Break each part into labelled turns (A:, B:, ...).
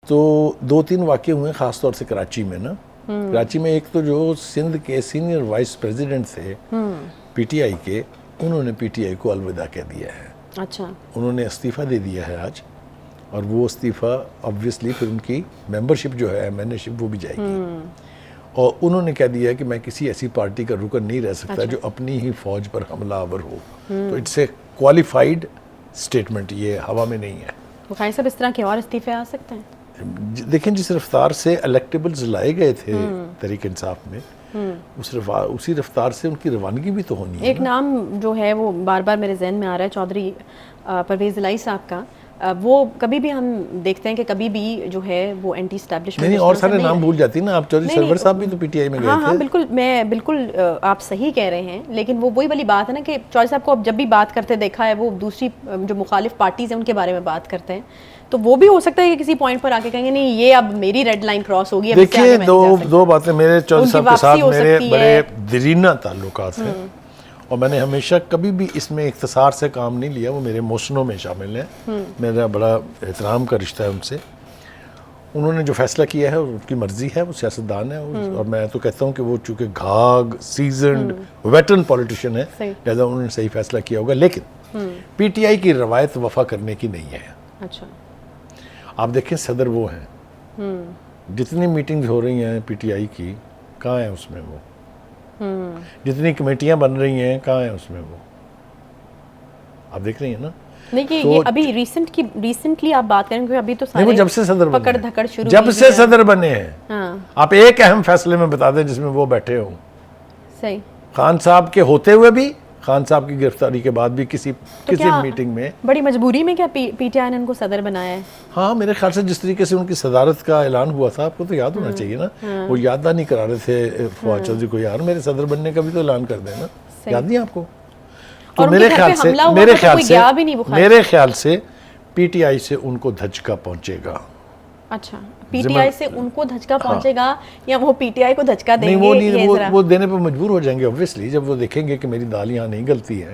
A: तो 2-3 वाक़ये हुए ख़ास तौर से कराची में ना। कराची में एक तो जो सिंध के सीनियर वाइस प्रेसिडेंट थे पीटीआई के, उन्होंने पीटीआई को अलविदा कह दिया है।
B: अच्छा,
A: उन्होंने इस्तीफ़ा दे दिया है आज, और वो इस्तीफ़ा ऑब्वियसली फिर उनकी मेंबरशिप जो है, एमएनएशिप, वो भी जाएगी। और उन्होंने कह दिया है कि मैं किसी ऐसी पार्टी का रुकन नहीं रह सकता जो अपनी ही फौज पर हमलावर हो। तो इट्स ए क्वालिफाइड स्टेटमेंट, ये हवा में नहीं है।
B: बुखारी साहब, इस तरह के और इस्तीफे आ सकते हैं?
A: देखें, जिस रफ्तार से इलेक्टेबल्स लाए गए थे तहरीक इंसाफ में, उसी रफ्तार से उनकी रवानगी भी तो होनी है।
B: एक नाम जो है वो बार बार मेरे जहन में आ रहा है, चौधरी परवेज़ इलाही साहब का। वो कभी भी हम देखते हैं कि कभी भी जो है वो एंटी एस्टैब्लिशमेंट
A: नहीं, और सारे नाम भूल जाती ना आप। चौधरी सरवर साहब भी तो पीटीआई में गए थे।
B: हाँ, बिल्कुल, मैं बिल्कुल आप सही कह रहे हैं, लेकिन वो वही वाली बात है ना कि चौधरी साहब को अब जब भी बात करते देखा है, वो दूसरी जो मुखालिफ पार्टीज हैं उनके बारे में बात करते हैं, तो वो भी हो सकता है कि किसी पॉइंट पर आके कहेंगे नहीं, ये अब मेरी रेड लाइन क्रॉस होगी।
A: देखिए, दो बातें मेरे चौधरी साहब के साथ मेरे बड़े दरीना ताल्लुकात हैं, और मैंने हमेशा कभी भी इसमें इख्तिसार से काम नहीं लिया। वो मेरे मोशनों में शामिल हैं, मेरा बड़ा एहतराम का रिश्ता है उनसे। उन्होंने जो फैसला किया है उनकी मर्जी है, वो सियासतदान है, और मैं तो कहता हूँ कि वो चूँकि घाग सीजनड वेटरन पॉलिटिशियन है, लिहाजा उन्होंने सही फैसला किया होगा। लेकिन पीटीआई की रवायत वफा करने की नहीं है।
B: अच्छा,
A: आप देखें, सदर वो हैं, जितनी मीटिंग्स हो रही हैं पीटीआई की, कहाँ है उसमें वो? जितनी कमेटियां बन रही हैं, कहाँ है उसमें वो? आप देख रही हैं ना।
B: देखिए,
A: तो
B: ये अभी रिसेंटली आप बात करें, क्योंकि अभी तो सारे
A: वो जब से सदर बने,
B: पकड़ धकड़ शुरू
A: जब से सदर बने हैं।
B: हाँ,
A: आप एक अहम फैसले में बता दें जिसमें वो बैठे हों।
B: सही।
A: खान साहब के होते हुए भी, खान साहब की गिरफ्तारी के बाद भी किसी मीटिंग में,
B: बड़ी मजबूरी में क्या पीटीआई ने उनको सदर बनाया है?
A: हाँ, मेरे ख्याल से जिस तरीके से उनकी सदारत का ऐलान हुआ था, आपको तो याद होना चाहिए ना। वो याद नहीं करा रहे थे फवाद चौधरी को, यार मेरे सदर बनने का भी तो ऐलान कर देना, याद नहीं आपको? तो मेरे ख्याल से पीटीआई से उनको धचका पहुंचेगा।
B: अच्छा, पीटीआई से उनको धचका पहुंचेगा, या वो पीटीआई को धचका देंगे?
A: नहीं, वो देने पर मजबूर हो जाएंगे ऑब्वियसली। जब वो देखेंगे कि मेरी दाल यहाँ नहीं गलती है,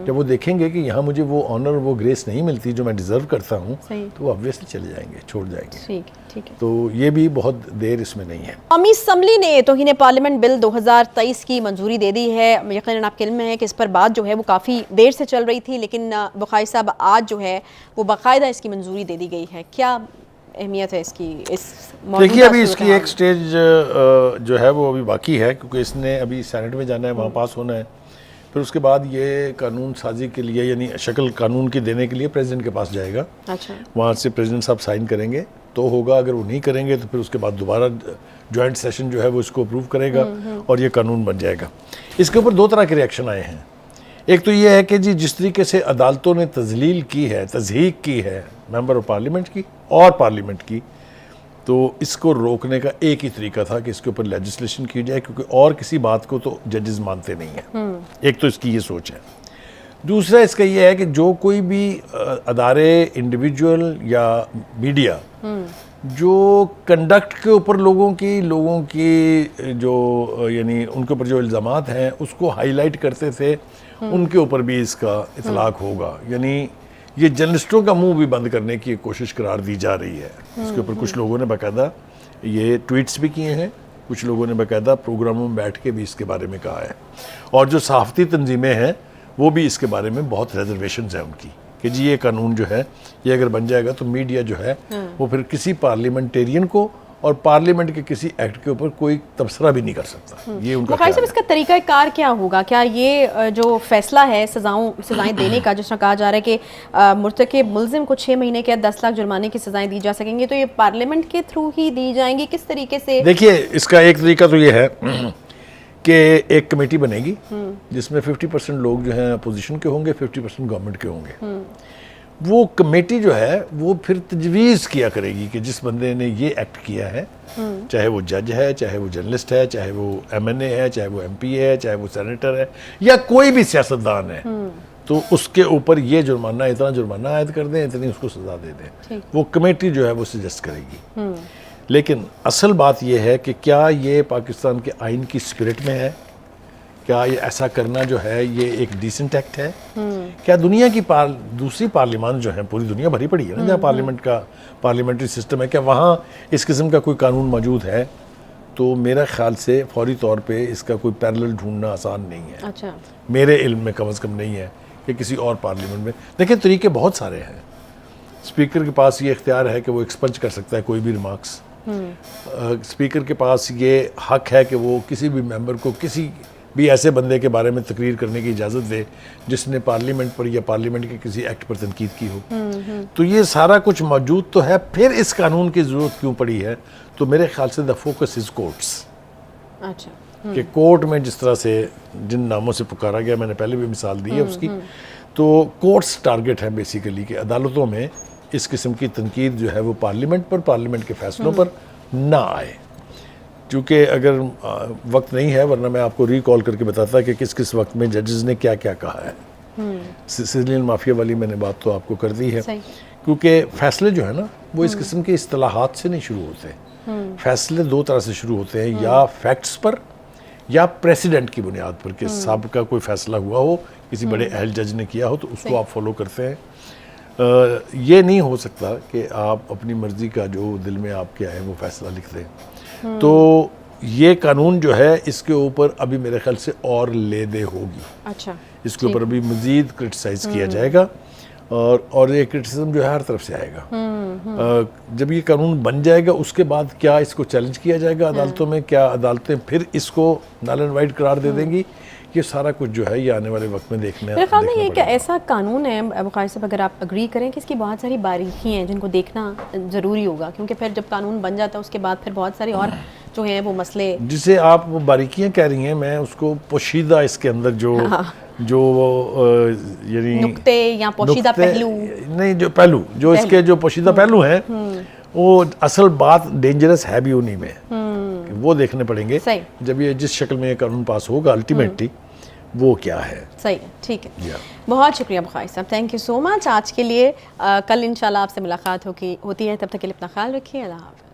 A: जब वो देखेंगे कि यहाँ मुझे वो ऑनर, वो ग्रेस नहीं मिलती जो मैं डिजर्व करता हूँ, तो वो ऑब्वियसली चले जाएंगे, छोड़ जाएंगे।
B: ठीक है।
A: तो ये भी बहुत देर इसमें नहीं है।
B: कौमी असम्बली ने तौहीन पार्लियामेंट बिल 2023 की मंजूरी दे दी है। यकीनन आपके इल्म में है कि इस पर बात जो है वो काफ़ी देर से चल रही थी, लेकिन बुखारी साहब, आज जो है वो बाकायदा इसकी मंजूरी दे दी गई है। क्या अहमियत है इसकी?
A: देखिए, अभी इसकी एक स्टेज जो है वो अभी बाकी है, क्योंकि इसने अभी सेनेट में जाना है, वहाँ पास होना है। फिर उसके बाद ये कानून साजी के लिए, यानी शक्ल कानून की देने के लिए प्रेसिडेंट के पास जाएगा।
B: अच्छा, वहाँ
A: से प्रेसिडेंट साहब साइन करेंगे तो होगा। अगर वो नहीं करेंगे तो फिर उसके बाद दोबारा जॉइंट सेशन जो है वो इसको अप्रूव करेगा और ये कानून बन जाएगा। इसके ऊपर दो तरह के रिएक्शन आए हैं। एक तो ये है कि जी, जिस तरीके से अदालतों ने तजलील की है, तज़हीक की है मेंबर ऑफ पार्लियामेंट की और पार्लियामेंट की, तो इसको रोकने का एक ही तरीका था कि इसके ऊपर लेजिस्लेशन की जाए, क्योंकि और किसी बात को तो जजेस मानते नहीं हैं। एक तो इसकी ये सोच है। दूसरा इसका ये है कि जो कोई भी अदारे, इंडिविजुअल या मीडिया जो कंडक्ट के ऊपर लोगों की जो यानी उनके ऊपर जो इल्ज़ामात हैं उसको हाईलाइट करते थे, उनके ऊपर भी इसका इतलाक होगा। यानी ये जर्नलिस्टों का मुंह भी बंद करने की कोशिश करार दी जा रही है। इसके ऊपर कुछ लोगों ने बाकायदा ये ट्वीट्स भी किए हैं, कुछ लोगों ने बाकायदा प्रोग्रामों में बैठ के भी इसके बारे में कहा है, और जो सहाफ़ती तंजीमें हैं वो भी इसके बारे में बहुत रिजर्वेशंस हैं उनकी कि जी, ये कानून जो है ये अगर बन जाएगा तो मीडिया जो है वो फिर किसी पार्लियामेंटेरियन को और पार्लियामेंट के किसी एक्ट के ऊपर कोई तबसरा भी नहीं कर सकता। ये उनका ख्याल है।
B: इसका तरीक़ाकार क्या होगा? क्या ये जो फैसला है सज़ाएं देने का, जिसमें कहा जा रहा है कि मुर्तकिब मुल्ज़िम को 6 महीने के 10 लाख जुर्माने की सज़ाएं दी जा सकेंगी, तो ये पार्लियामेंट के थ्रू ही दी जाएंगी? किस तरीके से?
A: देखिए, इसका एक तरीका तो ये है कि एक कमेटी बनेगी जिसमें 50% लोग जो हैं अपोजिशन के होंगे, 50% गवर्नमेंट के होंगे। वो कमेटी जो है वो फिर तजवीज़ किया करेगी कि जिस बंदे ने ये एक्ट किया है, चाहे वो जज है, चाहे वो जर्नलिस्ट है, चाहे वो एमएनए है, चाहे वो एमपी है, चाहे वो सेनेटर है, या कोई भी सियासतदान है, तो उसके ऊपर ये जुर्माना, इतना जुर्माना आयद कर दें, इतनी उसको सजा दे दें। वो कमेटी जो है वो सजेस्ट करेगी। लेकिन असल बात यह है कि क्या ये पाकिस्तान के आइन की स्पिरिट में है क्या ये ऐसा करना जो है ये एक डिसेंट एक्ट है? क्या दुनिया की दूसरी पार्लियामान जो है, पूरी दुनिया भरी पड़ी है ना जहाँ पार्लियामेंट्री सिस्टम है, क्या वहाँ इस किस्म का कोई कानून मौजूद है? तो मेरा ख्याल से फौरी तौर पे इसका कोई पैरेलल ढूंढना आसान नहीं है।
B: अच्छा,
A: मेरे इल्म में कम से कम नहीं है कि किसी और पार्लियामेंट में। देखिए तरीके बहुत सारे हैं। स्पीकर के पास ये इख्तियार है कि वो एक्सपंज कर सकता है कोई भी रिमार्क्स। स्पीकर के पास ये हक है कि वो किसी भी मेंबर को किसी भी ऐसे बंदे के बारे में तकरीर करने की इजाज़त दे जिसने पार्लियामेंट पर या पार्लियामेंट के किसी एक्ट पर तनकीद की हो। तो ये सारा कुछ मौजूद तो है, फिर इस कानून की ज़रूरत क्यों पड़ी है? तो मेरे ख्याल से द फोकस इज़ कोर्ट्स।
B: अच्छा,
A: कि कोर्ट में जिस तरह से जिन नामों से पुकारा गया, मैंने पहले भी मिसाल दी है उसकी, तो कोर्ट्स टारगेट है बेसिकली कि अदालतों में इस किस्म की तनकीद जो है वो पार्लियामेंट पर, पार्लियामेंट के फैसलों पर ना आए। क्योंकि अगर वक्त नहीं है, वरना मैं आपको रिकॉल करके बताता कि किस किस वक्त में जजेस ने क्या क्या कहा है। सिसिलियन माफिया वाली मैंने बात तो आपको कर दी है, क्योंकि फैसले जो है ना वो इस किस्म के इस्तिलाहात से नहीं शुरू होते। फैसले दो तरह से शुरू होते हैं, या फैक्ट्स पर या प्रेसिडेंट की बुनियाद पर, कि साबिका कोई फैसला हुआ हो, किसी बड़े अहल जज ने किया हो तो उसको आप फॉलो करते हैं। ये नहीं हो सकता कि आप अपनी मर्जी का जो दिल में आपके आए वो फैसला लिख दें। तो ये कानून जो है इसके ऊपर अभी मेरे ख्याल से और ले दे होगी।
B: अच्छा,
A: इसके ऊपर अभी मजीद क्रिटिसाइज किया जाएगा, और ये क्रिटिसिज्म जो है हर तरफ से आएगा। जब ये कानून बन जाएगा उसके बाद क्या इसको चैलेंज किया जाएगा अदालतों में? क्या अदालतें फिर इसको नल एंड वाइड करार दे देंगी? ये सारा कुछ जो है ये आने वाले वक्त में
B: मेरे ख्याल में ये एक ऐसा कानून है बुखारी साहब, अगर आप अग्री करें कि इसकी बहुत सारी बारीकी हैं जिनको देखना ज़रूरी होगा, क्योंकि फिर जब कानून बन जाता है उसके बाद फिर बहुत सारे और जो हैं वो मसले, जिसे
A: आप वो बारीकियां कह रही हैं, मैं उसको पोशीदा इसके अंदर जो यानी
B: नुक्ते या पोशीदा पहलू
A: नहीं, जो पहलू जो इसके जो पोशीदा पहलू हैं वो असल बात डेंजरस है भी उन्हीं में, वो देखने पड़ेंगे जब ये जिस शक्ल में ये कानून पास होगा अल्टीमेटली वो क्या है।
B: सही है, ठीक है। बहुत शुक्रिया बुखारी साहब, थैंक यू सो मच आज के लिए। कल इंशाल्लाह आपसे मुलाकात होती है, तब तक के लिए अपना ख्याल रखिए। अल्लाह हाफ़िज़।